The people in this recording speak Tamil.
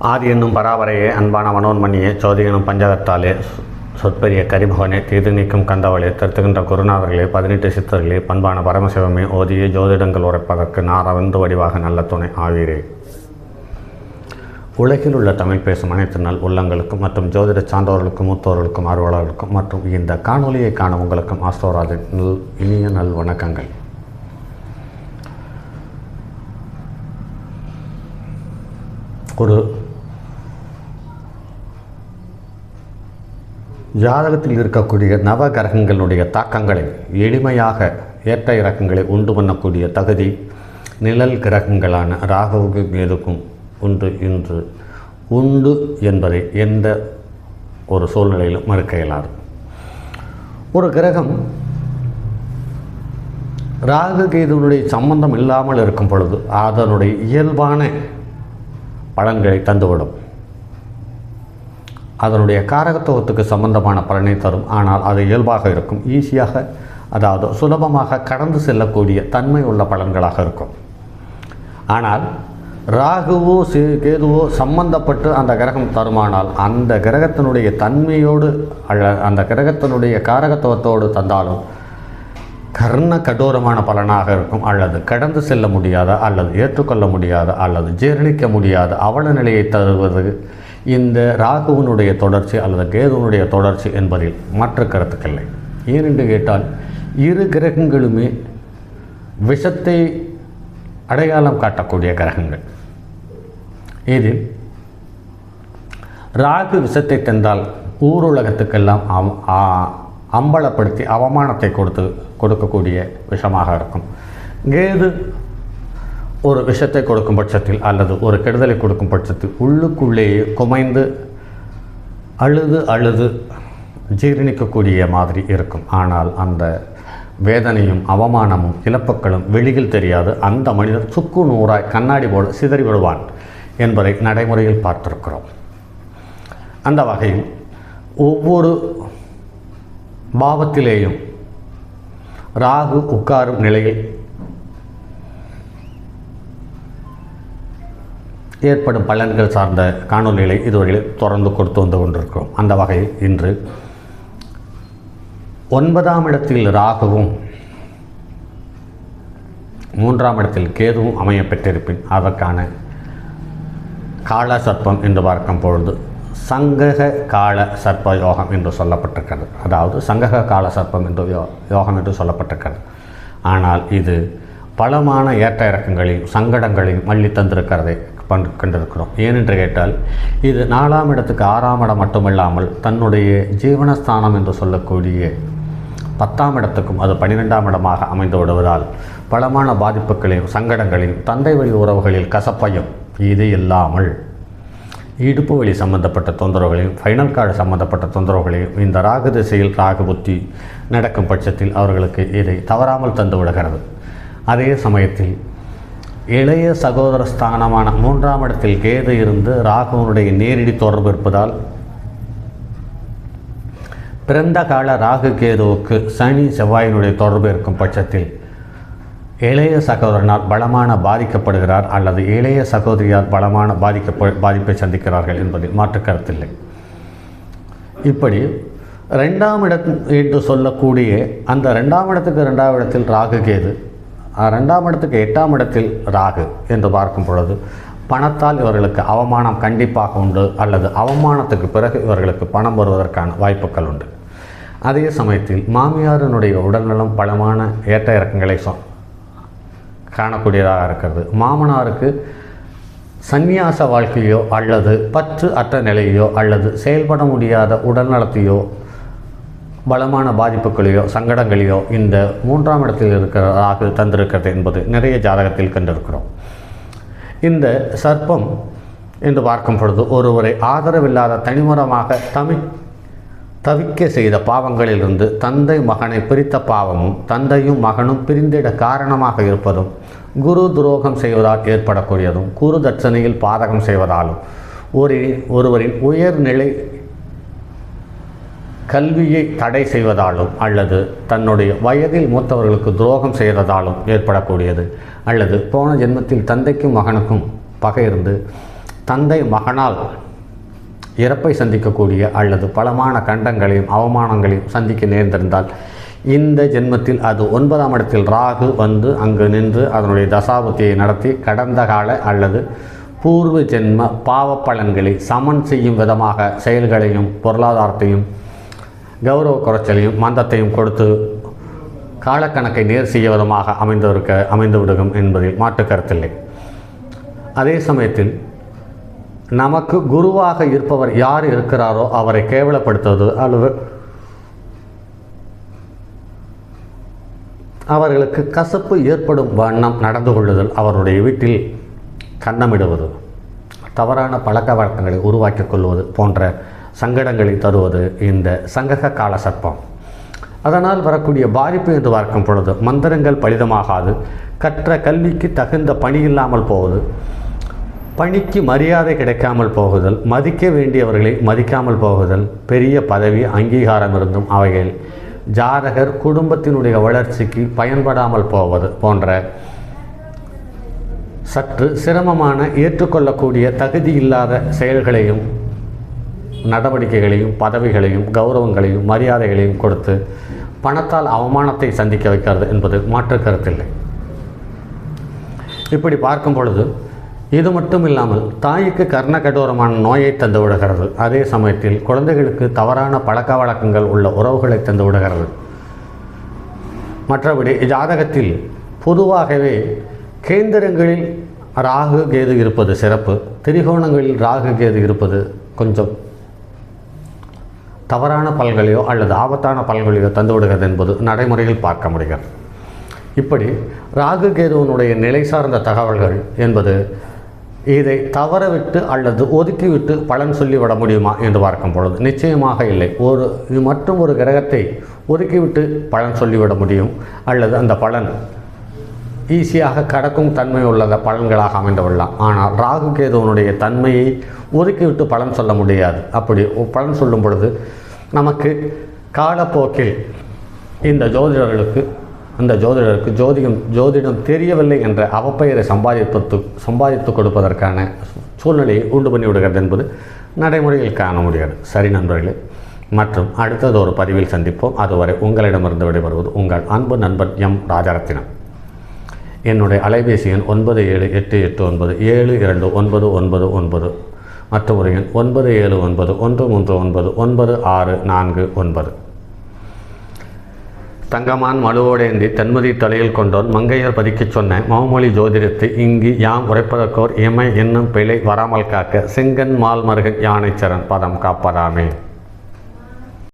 ஆதி என்னும் பராபரையே அன்பான மனோன்மணியே சோதி எனும் பஞ்சகத்தாலே சொற்பெரிய கரிபவனே தீது நீக்கும் கந்தவளே திருத்துகின்ற குருநாதர்களே 18 சித்தர்களே பண்பான பரமசிவமே ஓதியே ஜோதிடங்கள் உரைப்பதற்கு நாரவந்து வடிவாக நல்ல துணை ஆவீரே. உலகில் உள்ள தமிழ் பேசும் அனைத்து நல் உள்ளங்களுக்கும் மற்றும் ஜோதிட சான்றோர்களுக்கும் மூத்தோர்களுக்கும் ஆர்வலர்களுக்கும் மற்றும் இந்த காணொலியை காணும் உங்களுக்கும் ஆஸ்ட்ரோராஜின் இனிய நல் வணக்கங்கள். ஒரு ஜாதகத்தில் இருக்கக்கூடிய நவகிரகங்களுடைய தாக்கங்களை எளிமையாக ஏற்ற இறக்கங்களை உண்டு பண்ணக்கூடிய தகுதி நிழல் கிரகங்களான ராகுவுக்கும் கேதுக்கும் உண்டு என்பதை எந்த ஒரு சூழ்நிலையிலும் மறுக்க இயலாது. ஒரு கிரகம் ராகு கேதுனுடைய சம்பந்தம் இல்லாமல் இருக்கும் பொழுது அதனுடைய இயல்பான பலன்களை தந்துவிடும். அதனுடைய காரகத்துவத்துக்கு சம்பந்தமான பலனை தரும். ஆனால் அது இயல்பாக இருக்கும், ஈஸியாக, அதாவது சுலபமாக கடந்து செல்லக்கூடிய தன்மை உள்ள பலன்களாக இருக்கும். ஆனால் ராகுவோ கேதுவோ சம்பந்தப்பட்டு அந்த கிரகம் தருமானால் அந்த கிரகத்தினுடைய தன்மையோடு அந்த கிரகத்தினுடைய காரகத்துவத்தோடு தந்தாலும் கர்ண கடூரமான பலனாக இருக்கும். அல்லது கடந்து செல்ல முடியாத அல்லது ஏற்றுக்கொள்ள முடியாத அல்லது ஜீரணிக்க முடியாத அவல நிலையை தருவது இந்த ராகுவனுடைய தொடர்ச்சி அல்லது கேதுவனுடைய தொடர்ச்சி என்பதில் மாற்று கருத்துக்களை. ஏனென்று கேட்டால் இரு கிரகங்களுமே விஷத்தை அடையாளம் காட்டக்கூடிய கிரகங்கள். இதில் ராகு விஷத்தை தந்தால் ஊருலகத்துக்கெல்லாம் அம்பலப்படுத்தி அவமானத்தை கொடுக்கக்கூடிய விஷமாக இருக்கும். கேது ஒரு விஷத்தை கொடுக்கும் பட்சத்தில் அல்லது ஒரு கெடுதலை கொடுக்கும் பட்சத்தில் உள்ளுக்குள்ளேயே குமைந்து அழுது ஜீரணிக்கக்கூடிய மாதிரி இருக்கும். ஆனால் அந்த வேதனையும் அவமானமும் இழப்புக்களும் வெளியில் தெரியாது. அந்த மனிதர் சுக்கு நூறாய் கண்ணாடி போல சிதறி விடுவான் என்பதை நடைமுறையில் பார்த்திருக்கிறோம். அந்த வகையில் ஒவ்வொரு பாவத்திலேயும் ராகு உட்காரும் நிலையில் ஏற்படும் பலன்கள் சார்ந்த காணொலிகளை இதுவரையில் தொடர்ந்து கொடுத்து வந்து கொண்டிருக்கிறோம். அந்த வகையில் இன்று 9ஆம் இடத்தில் ராகுவும் 3ஆம் இடத்தில் கேதுவும் அமைய பெற்றிருப்பின் அதற்கான கால சர்ப்பம் என்று பார்க்கும் பொழுது சங்கக கால சர்ப்ப யோகம் என்று சொல்லப்பட்டிருக்கிறது. அதாவது சங்கக கால சர்ப்பம் என்று யோகம் என்று சொல்லப்பட்டிருக்கிறது. ஆனால் இது பலமான ஏற்ற இறக்கங்களையும் சங்கடங்களையும் மல்லி தந்திருக்கிறதை கண்டிருக்கிறோம். ஏனென்று கேட்டால் இது 4ஆம் இடத்துக்கு 6ஆம் இடம் மட்டுமில்லாமல் தன்னுடைய ஜீவனஸ்தானம் என்று சொல்லக்கூடிய 10ஆம் இடத்துக்கும் அது 12ஆம் இடமாக அமைந்து விடுவதால் பலமான பாதிப்புகளையும் சங்கடங்களையும் தந்தை வழி உறவுகளில் கசப்பையும் இது இல்லாமல் இடுப்பு வழி சம்பந்தப்பட்ட தொந்தரவுகளையும் ஃபைனல் கார்டு சம்பந்தப்பட்ட தொந்தரவுகளையும் இந்த ராகு திசையில் ராகு புத்தி நடக்கும் பட்சத்தில் அவர்களுக்கு இதை தவறாமல் தந்து விடுகிறது. அதே சமயத்தில் இளைய சகோதர ஸ்தானமான 3ஆம் இடத்தில் கேது இருந்து ராகுவனுடைய நேரடி தொடர்பு இருப்பதால் பிறந்த கால ராகு கேதுவுக்கு சனி செவ்வாயினுடைய தொடர்பு இருக்கும் பட்சத்தில் இளைய சகோதரனால் பலமான பாதிக்கப்படுகிறார் அல்லது இளைய சகோதரியால் பலமான பாதிப்பை சந்திக்கிறார்கள் என்பதில் மாற்று கருத்தில்லை. இப்படி 2ஆம் இடம் என்று சொல்லக்கூடிய அந்த 2ஆம் இடத்துக்கு 2ஆம் இடத்தில் ராகு கேது, 2ஆம் இடத்துக்கு 8ஆம் இடத்தில் ராகு என்று பார்க்கும் பொழுது பணத்தால் இவர்களுக்கு அவமானம் கண்டிப்பாக உண்டு அல்லது அவமானத்துக்கு பிறகு இவர்களுக்கு பணம் வருவதற்கான வாய்ப்புகள் உண்டு. அதே சமயத்தில் மாமியாரினுடைய உடல்நலம் பலமான ஏற்ற இறக்கங்களை காணக்கூடியதாக இருக்கிறது. மாமனாருக்கு சந்நியாச வாழ்க்கையோ அல்லது பற்று அற்ற நிலையோ அல்லது செயல்பட முடியாத உடல்நலத்தையோ பலமான பாதிப்புகளையோ சங்கடங்களையோ இந்த 3ஆம் இடத்தில் இருக்கிறதாக தந்திருக்கிறது என்பது நிறைய ஜாதகத்தில் கண்டிருக்கிறோம். இந்த சர்ப்பம் என்று பார்க்கும் பொழுது ஒருவரை ஆதரவில்லாத தனிமரமாக தவிக்க செய்த பாவங்களிலிருந்து தந்தை மகனை பிரித்த பாவமும் தந்தையும் மகனும் பிரிந்திட காரணமாக இருப்பதும் குரு துரோகம் செய்வதால் ஏற்படக்கூடியதும் குரு தட்சணையில் பாதகம் செய்வதாலும் ஒருவரின் உயர்நிலை கல்வியை தடை செய்வதாலும் அல்லது தன்னுடைய வயதில் மூத்தவர்களுக்கு துரோகம் செய்வதாலும் ஏற்படக்கூடியது அல்லது போன ஜென்மத்தில் தந்தைக்கும் மகனுக்கும் பகை இருந்து தந்தை மகனால் இறப்பை சந்திக்கக்கூடிய அல்லது பலமான கண்டங்களையும் அவமானங்களையும் சந்திக்க நேர்ந்திருந்தால் இந்த ஜென்மத்தில் அது 9ஆம் இடத்தில் ராகு வந்து அங்கு நின்று அதனுடைய தசாபுத்தியை நடத்தி கடந்த கால அல்லது பூர்வ ஜென்ம பாவ பலன்களை சமன் செய்யும் விதமாக செயல்களையும் பொருளாதாரத்தையும் கௌரவ குறைச்சலையும் மந்தத்தையும் கொடுத்து காலக்கணக்கை நேர் செய்ய விதமாக அமைந்துவிடுகும் என்பதில் மாற்று கருத்தில்லை. அதே சமயத்தில் நமக்கு குருவாக இருப்பவர் யார் இருக்கிறாரோ அவரை கேவலப்படுத்துவது அல்லது அவர்களுக்கு கசப்பு ஏற்படும் வண்ணம் நடந்து கொள்ளுதல், அவருடைய வீட்டில் கன்னமிடுவது, தவறான பழக்க வழக்கங்களை உருவாக்கி கொள்வது போன்ற சங்கடங்களை தருவது இந்த சங்கக கால சர்ப்பம். அதனால் வரக்கூடிய பாதிப்பு என்று பார்க்கும் பொழுது மந்திரங்கள் பலிதமாகாது, கற்ற கல்விக்கு தகுந்த பணி இல்லாமல் போவது, பணிக்கு மரியாதை கிடைக்காமல் போகுதல், மதிக்க வேண்டியவர்களை மதிக்காமல் போகுதல், பெரிய பதவி அங்கீகாரம் இருந்தும் அவைகள் ஜாதகர் குடும்பத்தினுடைய வளர்ச்சிக்கு பயன்படாமல் போவது போன்ற சற்று சிரமமான ஏற்றுக்கொள்ளக்கூடிய தகுதி இல்லாத செயல்களையும் நடவடிக்கைகளையும் பதவிகளையும் கௌரவங்களையும் மரியாதைகளையும் கொடுத்து பணத்தால் அவமானத்தை சந்திக்க வைக்கிறது என்பது மாற்று கருத்தில்லை. இப்படி பார்க்கும் பொழுது இது மட்டும் இல்லாமல் தாய்க்கு கர்ண கடூரமான நோயை தந்து விடுகிறது. அதே சமயத்தில் குழந்தைகளுக்கு தவறான பழக்க வழக்கங்கள் உள்ள உறவுகளை தந்து விடுகிறது. மற்றபடி ஜாதகத்தில் பொதுவாகவே கேந்திரங்களில் ராகு கேது இருப்பது சிறப்பு, திரிகோணங்களில் ராகு கேது இருப்பது கொஞ்சம் தவறான பல்களையோ அல்லது ஆபத்தான பல்களையோ தந்துவிடுகிறது என்பது நடைமுறையில் பார்க்க முடிகிறது. இப்படி ராகு கேதுவனுடைய நிலை சார்ந்த தகவல்கள் என்பது இதை தவறவிட்டு அல்லது ஒதுக்கிவிட்டு பலன் சொல்லிவிட முடியுமா என்று பார்க்கும் பொழுது நிச்சயமாக இல்லை. மற்றும் ஒரு கிரகத்தை ஒதுக்கிவிட்டு பலன் சொல்லிவிட முடியும், அல்லது அந்த பலன் ஈஸியாக கடக்கும் தன்மை உள்ள பலன்களாக அமைந்துவிடலாம். ஆனால் ராகு கேதுவனுடைய தன்மையை ஒதுக்கிவிட்டு பலன் சொல்ல முடியாது. அப்படி பலன் சொல்லும் பொழுது நமக்கு காலப்போக்கில் இந்த ஜோதிடருக்கு ஜோதிடம் தெரியவில்லை என்ற அவப்பெயரை சம்பாதித்து கொடுப்பதற்கான சூழ்நிலையை உண்டு பண்ணி விடுகிறது என்பது நடைமுறையில் காண முடியாது. சரி நண்பர்களே, மற்றும் அடுத்தது ஒரு பதிவில் சந்திப்போம். அதுவரை உங்களிடமிருந்து விடைபெறுவது உங்கள் அன்பு நண்பன் எம் ராஜரத்தினம். என்னுடைய அலைபேசி எண் 9788972999 மற்றும் ஒரு எண் 9791399649. தங்கமான் மழுவோடேந்தி தன்மதி தலையில் கொண்டோன் மங்கையர் பதிக்கச் சொன்ன மாமொழி ஜோதிடத்தை இங்கு யாம் உரைப்பதற்கோர் எமை என்னும் பிழை வராமல் காக்க செங்கன் மால் மருகன் யானைச்சரன் பதம் காப்பதாமே.